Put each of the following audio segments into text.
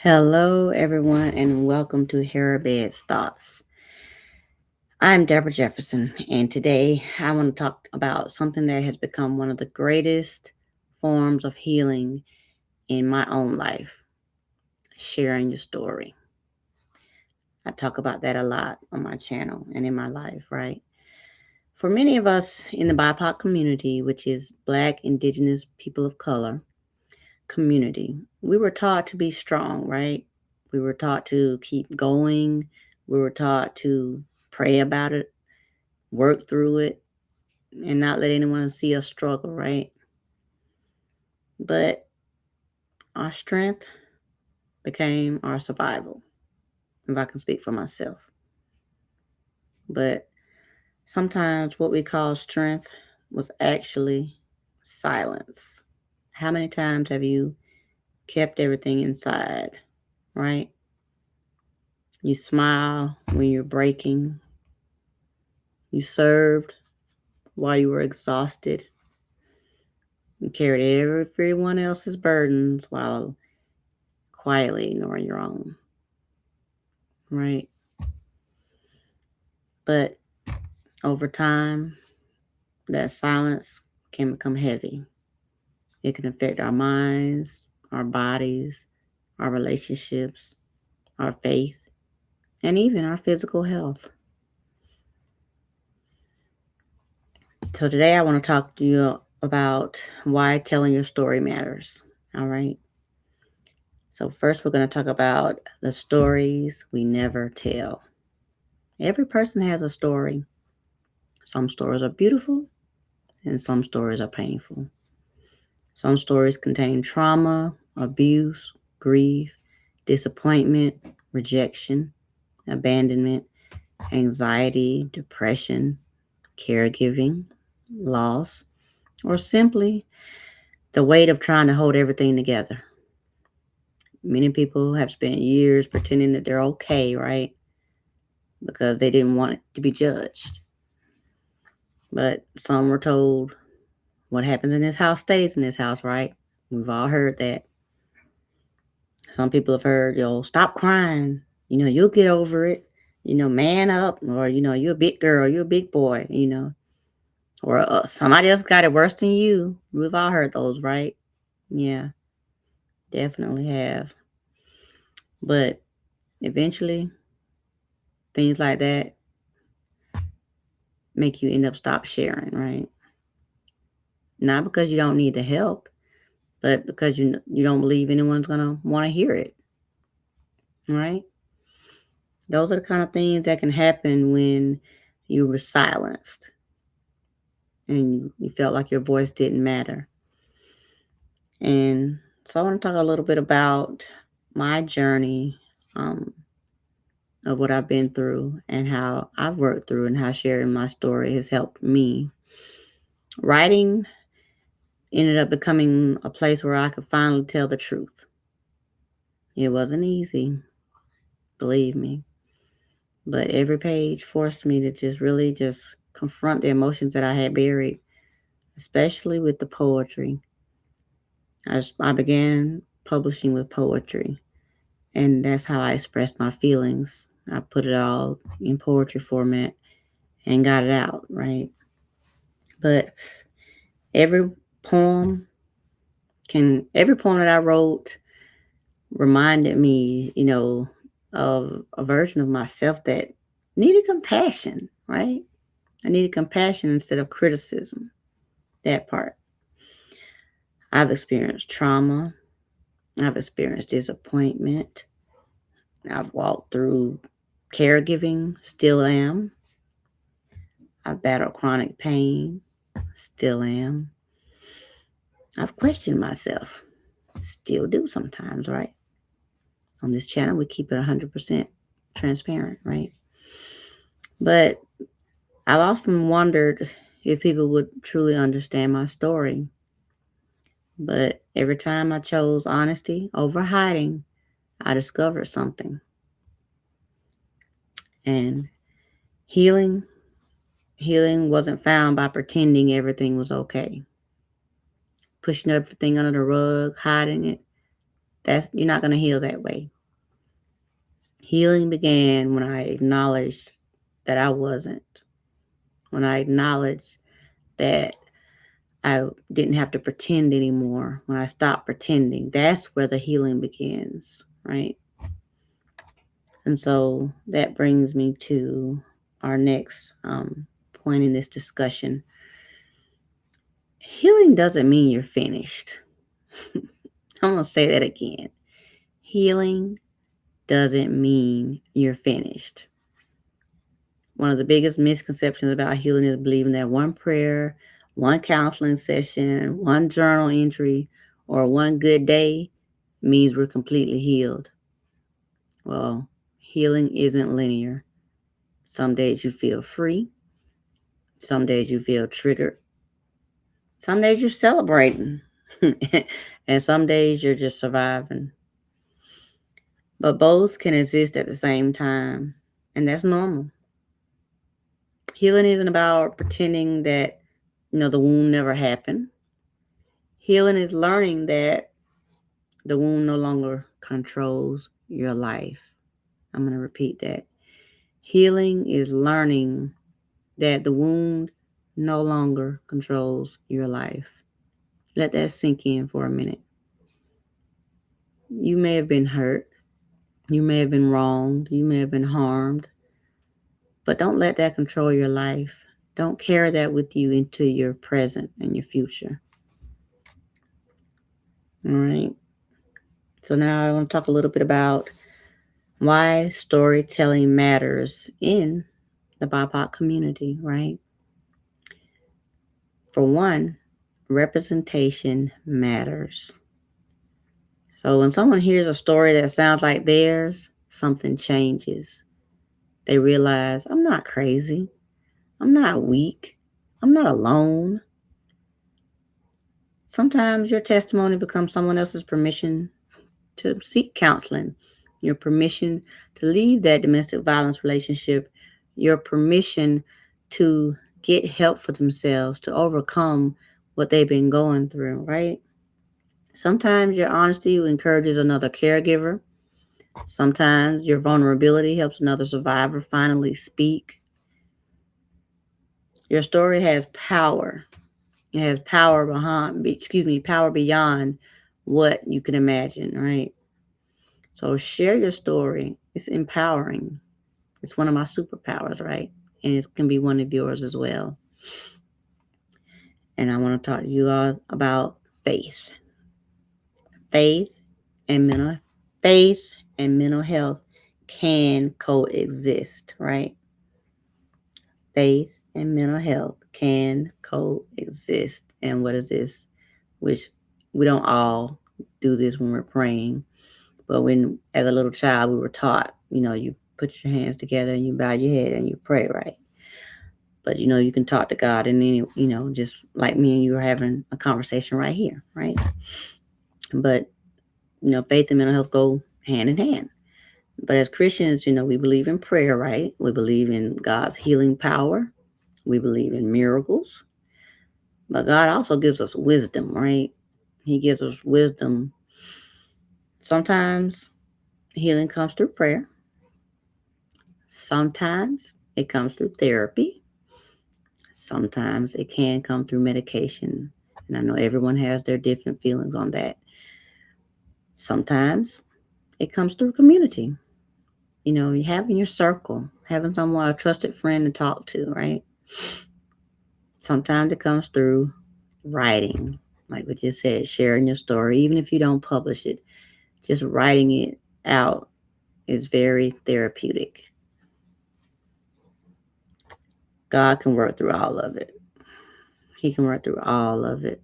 Hello, everyone, and welcome to Harobeds Thoughts. I'm Deborah Jefferson, and today I want to talk about something that has become one of the greatest forms of healing in my own life: sharing your story. I talk about that a lot on my channel and in my life, right? For many of us in the BIPOC community, which is Black, Indigenous, People of Color community, we were taught to be strong, right? We were taught to keep going. We were taught to pray about it, work through it, and not let anyone see us struggle, right? But our strength became our survival, if I can speak for myself. But sometimes what we call strength was actually silence. How many times have you kept everything inside, right? You smile when you're breaking. You served while you were exhausted. You carried everyone else's burdens while quietly ignoring your own, right? But over time, that silence can become heavy. It can affect our minds, our bodies, our relationships, our faith, and even our physical health. So today I want to talk to you about why telling your story matters. All right. So first we're going to talk about the stories we never tell. Every person has a story. Some stories are beautiful and some stories are painful. Some stories contain trauma, abuse, grief, disappointment, rejection, abandonment, anxiety, depression, caregiving, loss, or simply the weight of trying to hold everything together. Many people have spent years pretending that they're okay, right? Because they didn't want it to be judged. But some were told, what happens in this house stays in this house, right? We've all heard that. Some people have heard, stop crying. You'll get over it. Man up. Or, you're a big girl. You're a big boy. Or somebody else got it worse than you. We've all heard those, right? Yeah, definitely have. But eventually, things like that make you end up stop sharing, right? Not because you don't need the help, but because you don't believe anyone's going to want to hear it, right? Those are the kind of things that can happen when you were silenced and you felt like your voice didn't matter. And so I want to talk a little bit about my journey um, of what I've been through and how I've worked through and how sharing my story has helped me. Writing ended up becoming a place where I could finally tell the truth. It wasn't easy, believe me, but every page forced me to just really just confront the emotions that I had buried, especially with the poetry. I began publishing with poetry, and that's how I expressed my feelings. I put it all in poetry format and got it out, right? But every poem every poem that I wrote reminded me, of a version of myself that needed compassion, right? I needed compassion instead of criticism. That part. I've experienced trauma. I've experienced disappointment. I've walked through caregiving, still am. I've battled chronic pain, still am. I've questioned myself, still do sometimes, right? On this channel, we keep it 100% transparent, right? But I've often wondered if people would truly understand my story. But every time I chose honesty over hiding, I discovered something. And healing, healing wasn't found by pretending everything was okay, pushing everything under the rug, hiding it. You're not going to heal that way. Healing began when I acknowledged that I wasn't. When I acknowledged that I didn't have to pretend anymore. When I stopped pretending, that's where the healing begins, right? And so that brings me to our next point in this discussion. Healing doesn't mean you're finished. I'm going to say that again. Healing doesn't mean you're finished. One of the biggest misconceptions about healing is believing that one prayer, one counseling session, one journal entry, or one good day means we're completely healed. Well, healing isn't linear. Some days you feel free. Some days you feel triggered. Some days you're celebrating. And some days you're just surviving. But both can exist at the same time. And that's normal. Healing isn't about pretending that, the wound never happened. Healing is learning that the wound no longer controls your life. I'm going to repeat that. Healing is learning that the wound no longer controls your life. Let that sink in for a minute. You may have been hurt. You may have been wronged. You may have been harmed. But don't let that control your life. Don't carry that with you into your present and your future. All right. So now I want to talk a little bit about why storytelling matters in the BIPOC community, right? For one, representation matters. So when someone hears a story that sounds like theirs, something changes. They realize, I'm not crazy. I'm not weak. I'm not alone. Sometimes your testimony becomes someone else's permission to seek counseling, your permission to leave that domestic violence relationship, your permission to get help for themselves, to overcome what they've been going through, right? Sometimes your honesty encourages another caregiver. Sometimes your vulnerability helps another survivor finally speak. Your story has power. It has power beyond what you can imagine, right? So share your story. It's empowering. It's one of my superpowers, right? And it can be one of yours as well. And I want to talk to you all about faith. Faith and mental health can coexist, right? Faith and mental health can coexist. And what is this? Which we don't all do this when we're praying. But when, as a little child, we were taught, you put your hands together and you bow your head and you pray, right? But, you can talk to God and then, just like me and you are having a conversation right here, right? But, faith and mental health go hand in hand. But as Christians, we believe in prayer, right? We believe in God's healing power. We believe in miracles. But God also gives us wisdom, right? He gives us wisdom. Sometimes healing comes through prayer. Sometimes it comes through therapy. Sometimes it can come through medication. And I know everyone has their different feelings on that. Sometimes it comes through community. You having your circle, having someone, a trusted friend to talk to, right? Sometimes it comes through writing, like we just said, sharing your story. Even if you don't publish it, just writing it out is very therapeutic. God can work through all of it. He can work through all of it.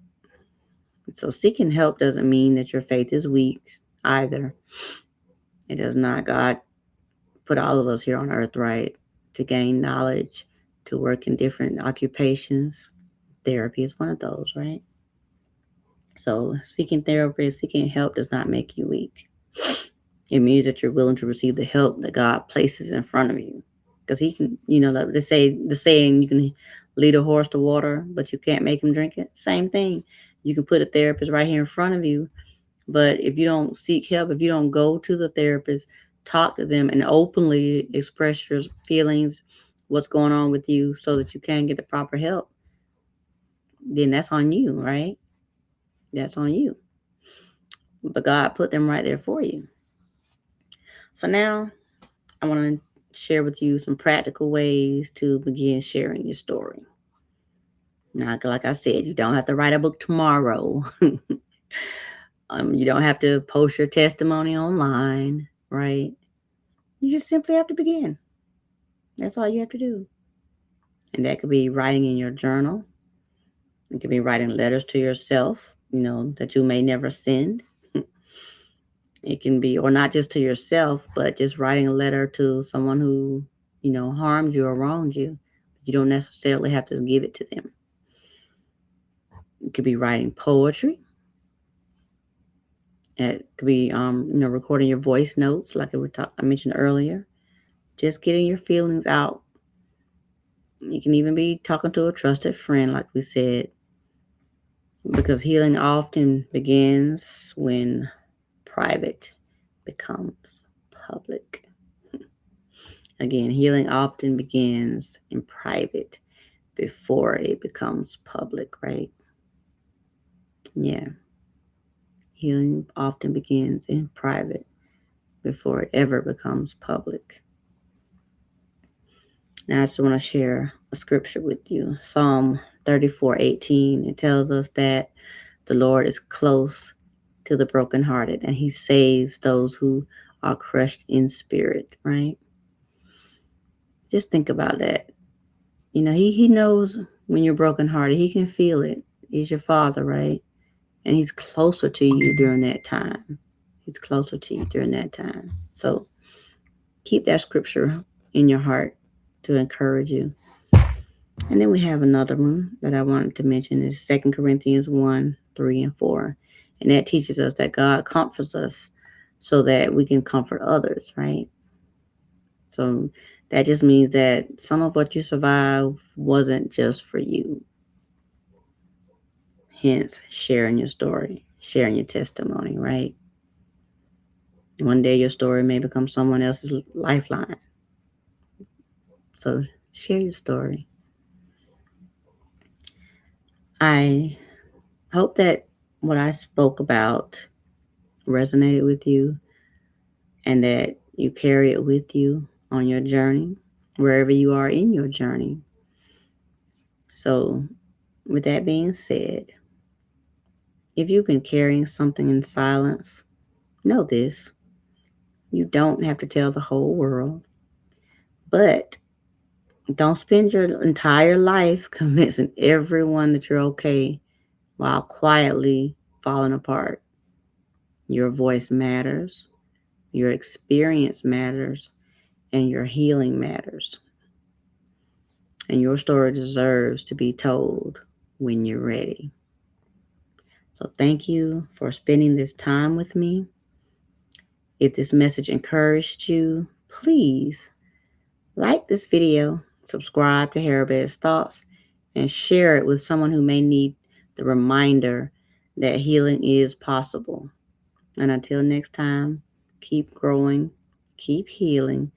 So seeking help doesn't mean that your faith is weak either. It does not. God put all of us here on earth, right, to gain knowledge, to work in different occupations. Therapy is one of those, right? So seeking therapy, seeking help does not make you weak. It means that you're willing to receive the help that God places in front of you. Because he can, like they say, the saying, you can lead a horse to water, but you can't make him drink it. Same thing. You can put a therapist right here in front of you, But if you don't seek help, if you don't go to the therapist, talk to them and openly express your feelings, what's going on with you so that you can get the proper help, then that's on you, right? That's on you. But God put them right there for you. So now I want to share with you some practical ways to begin sharing your story. Now, like I said, you don't have to write a book tomorrow. You don't have to post your testimony online, right? You just simply have to begin. That's all you have to do. And that could be writing in your journal. It could be writing letters to yourself, that you may never send. It can be, or not just to yourself, but just writing a letter to someone who, harmed you or wronged you. You don't necessarily have to give it to them. It could be writing poetry. It could be, recording your voice notes, like I mentioned earlier. Just getting your feelings out. You can even be talking to a trusted friend, like we said, because healing often begins when private becomes public. Again, healing often begins in private before it becomes public, right? Yeah. Healing often begins in private before it ever becomes public. Now, I just want to share a scripture with you. Psalm 34:18. It tells us that the Lord is close to the brokenhearted and he saves those who are crushed in spirit, right? Just think about that. He knows when you're brokenhearted. He can feel it. He's your father, right? And he's closer to you during that time. He's closer to you during that time. So keep that scripture in your heart to encourage you. And then we have another one that I wanted to mention is 2 Corinthians 1:3 and 4. And that teaches us that God comforts us so that we can comfort others, right? So that just means that some of what you survived wasn't just for you. Hence, sharing your story, sharing your testimony, right? One day your story may become someone else's lifeline. So share your story. I hope that what I spoke about resonated with you and that you carry it with you on your journey, wherever you are in your journey. So, with that being said, if you've been carrying something in silence, know this. You don't have to tell the whole world, but don't spend your entire life convincing everyone that you're okay while quietly falling apart. Your voice matters, your experience matters, and your healing matters. And your story deserves to be told when you're ready. So thank you for spending this time with me. If this message encouraged you, please like this video, subscribe to Harobeds Thoughts, and share it with someone who may need the reminder that healing is possible. And until next time, keep growing, keep healing,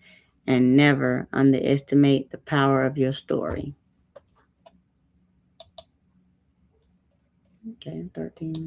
and never underestimate the power of your story. Okay, 13.